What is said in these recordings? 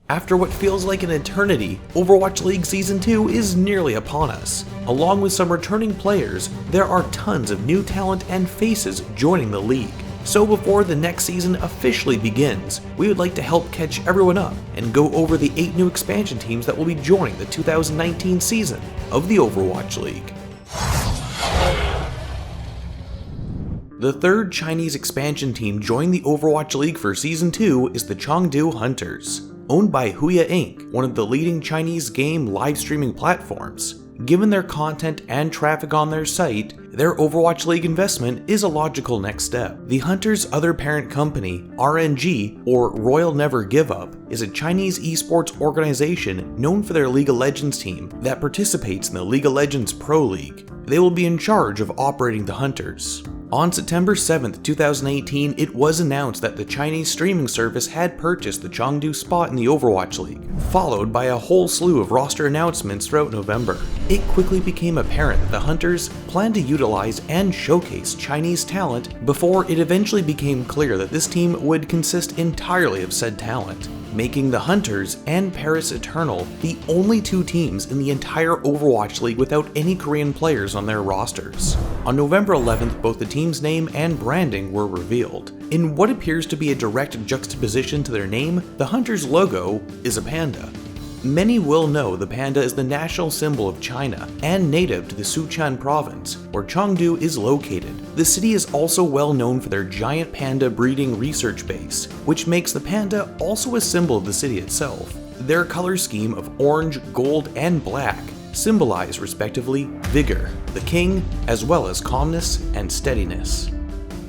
After what feels like an eternity, Overwatch League Season 2 is nearly upon us. Along with some returning players, there are tons of new talent and faces joining the league. So before the next season officially begins, we would like to help catch everyone up and go over the 8 new expansion teams that will be joining the 2019 season of the Overwatch League. The third Chinese expansion team joining the Overwatch League for Season 2 is the Chengdu Hunters. Owned by HUYA Inc., one of the leading Chinese game live streaming platforms. Given their content and traffic on their site, their Overwatch League investment is a logical next step. The Hunters' other parent company, RNG, or Royal Never Give Up, is a Chinese esports organization known for their League of Legends team that participates in the League of Legends Pro League. They will be in charge of operating the Hunters. On September 7, 2018, it was announced that the Chinese streaming service had purchased the Chengdu spot in the Overwatch League, followed by a whole slew of roster announcements throughout November. It quickly became apparent that the Hunters planned to utilize and showcase Chinese talent before it eventually became clear that this team would consist entirely of said talent, making the Hunters and Paris Eternal the only 2 teams in the entire Overwatch League without any Korean players on their rosters. On November 11th, both the team's name and branding were revealed. In what appears to be a direct juxtaposition to their name, the Hunters' logo is a panda. Many will know the panda is the national symbol of China and native to the Sichuan province, where Chengdu is located. The city is also well known for their giant panda breeding research base, which makes the panda also a symbol of the city itself. Their color scheme of orange, gold, and black symbolize respectively vigor, the king, as well as calmness and steadiness.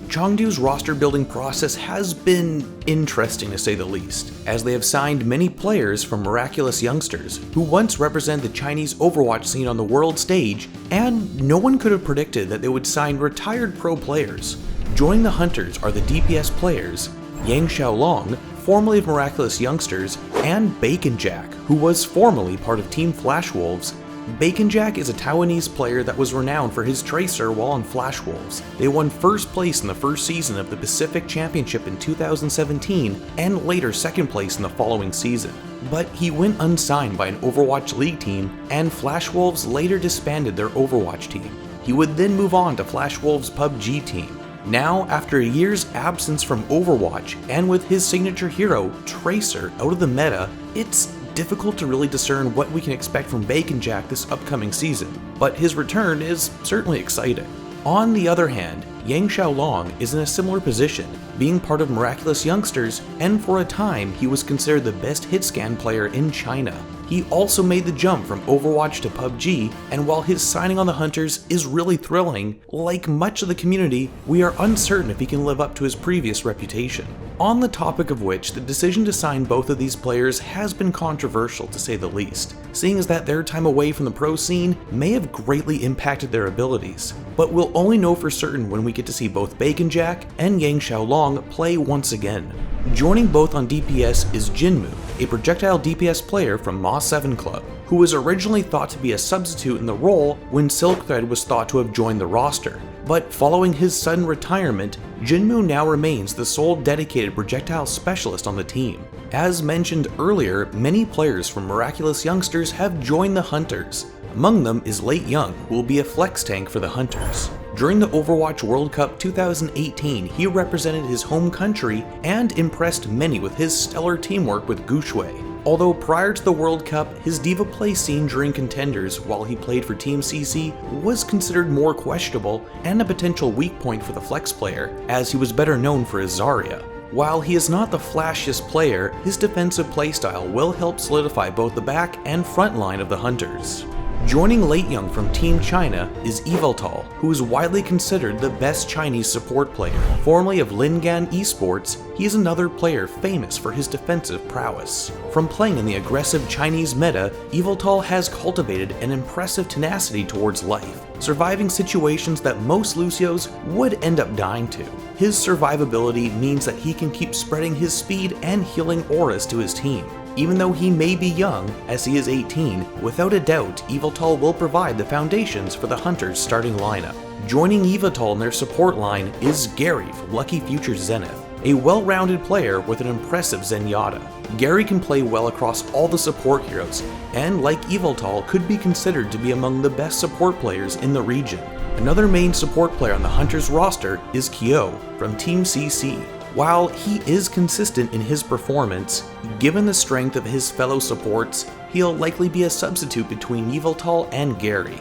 Chengdu's roster building process has been interesting to say the least, as they have signed many players from miraculous youngsters who once represented the Chinese Overwatch scene on the world stage, and no one could have predicted that they would sign retired pro players. Joining the Hunters are the DPS players Yang Xiaolong, formerly of Miraculous Youngsters, and Baconjack, who was formerly part of Team Flash Wolves. Baconjack is a Taiwanese player that was renowned for his tracer while on Flash Wolves. They won first place in the first season of the Pacific Championship in 2017 and later second place in the following season. But he went unsigned by an Overwatch League team, and Flash Wolves later disbanded their Overwatch team. He would then move on to Flash Wolves' PUBG team. Now, after a year's absence from Overwatch, and with his signature hero, Tracer, out of the meta, it's difficult to really discern what we can expect from Baconjack this upcoming season, but his return is certainly exciting. On the other hand, Yang Xiaolong is in a similar position, being part of Miraculous Youngsters, and for a time he was considered the best hitscan player in China. He also made the jump from Overwatch to PUBG, and while his signing on the Hunters is really thrilling, like much of the community, we are uncertain if he can live up to his previous reputation. On the topic of which, the decision to sign both of these players has been controversial to say the least, seeing as that their time away from the pro scene may have greatly impacted their abilities. But we'll only know for certain when we get to see both Baconjack and Yang Xiaolong play once again. Joining both on DPS is Jinmu, a projectile DPS player from Ma 7 Club, who was originally thought to be a substitute in the role when Silkthread was thought to have joined the roster. But following his sudden retirement, Jinmu now remains the sole dedicated projectile specialist on the team. As mentioned earlier, many players from Miraculous Youngsters have joined the Hunters. Among them is Lateyoung, who will be a flex tank for the Hunters. During the Overwatch World Cup 2018, he represented his home country and impressed many with his stellar teamwork with Xingrui. Although prior to the World Cup, his diva play seen during Contenders while he played for Team CC was considered more questionable and a potential weak point for the flex player, as he was better known for his Zarya. While he is not the flashiest player, his defensive playstyle will help solidify both the back and front line of the Hunters. Joining Lateyoung from Team China is Yveltal, who is widely considered the best Chinese support player. Formerly of Lingan Esports, he is another player famous for his defensive prowess. From playing in the aggressive Chinese meta, Yveltal has cultivated an impressive tenacity towards life, surviving situations that most Lucios would end up dying to. His survivability means that he can keep spreading his speed and healing auras to his team. Even though he may be young, as he is 18, without a doubt, Yveltal will provide the foundations for the Hunters' starting lineup. Joining Yveltal in their support line is Garry from Lucky Future Zenith. a well-rounded player with an impressive Zenyatta. Garry can play well across all the support heroes, and like Yveltal could be considered to be among the best support players in the region. Another main support player on the Hunters roster is Kyo from Team CC. While he is consistent in his performance, given the strength of his fellow supports, he'll likely be a substitute between Yveltal and Garry.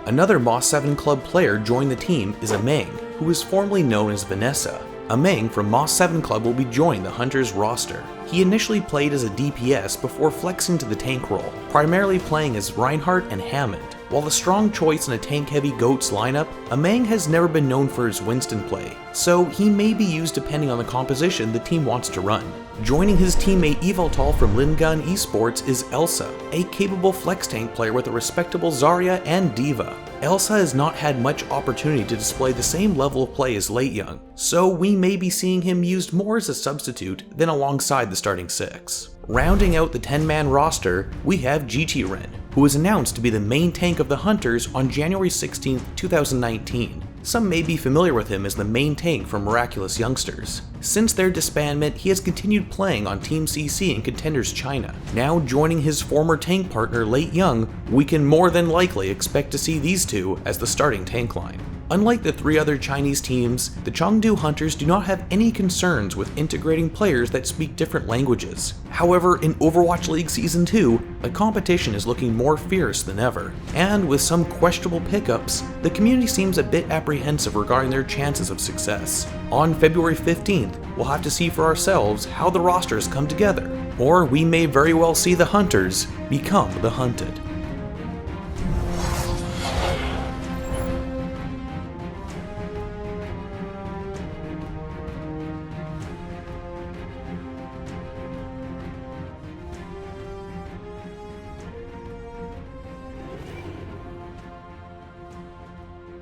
Another Moss 7 Club player joined the team is Meng, who is formerly known as Vanessa. Meng from Moss 7 Club will be joining the Hunters roster. He initially played as a DPS before flexing to the tank role, primarily playing as Reinhardt and Hammond. While the strong choice in a tank-heavy GOATS lineup, Meng has never been known for his Winston play, so he may be used depending on the composition the team wants to run. Joining his teammate Yveltal from HUYA Esports is Elsa, a capable flex tank player with a respectable Zarya and Diva. Elsa has not had much opportunity to display the same level of play as Lateyoung, so we may be seeing him used more as a substitute than alongside the starting 6. Rounding out the 10-man roster, we have Ren, who was announced to be the main tank of the Hunters on January 16, 2019. Some may be familiar with him as the main tank from Miraculous Youngsters. Since their disbandment, he has continued playing on Team CC in Contenders China. Now joining his former tank partner Lateyoung, we can more than likely expect to see these two as the starting tank line. Unlike the 3 other Chinese teams, the Chengdu Hunters do not have any concerns with integrating players that speak different languages. However, in Overwatch League Season 2, the competition is looking more fierce than ever, and with some questionable pickups, the community seems a bit apprehensive regarding their chances of success. On February 15th, we'll have to see for ourselves how the rosters come together, or we may very well see the Hunters become the hunted.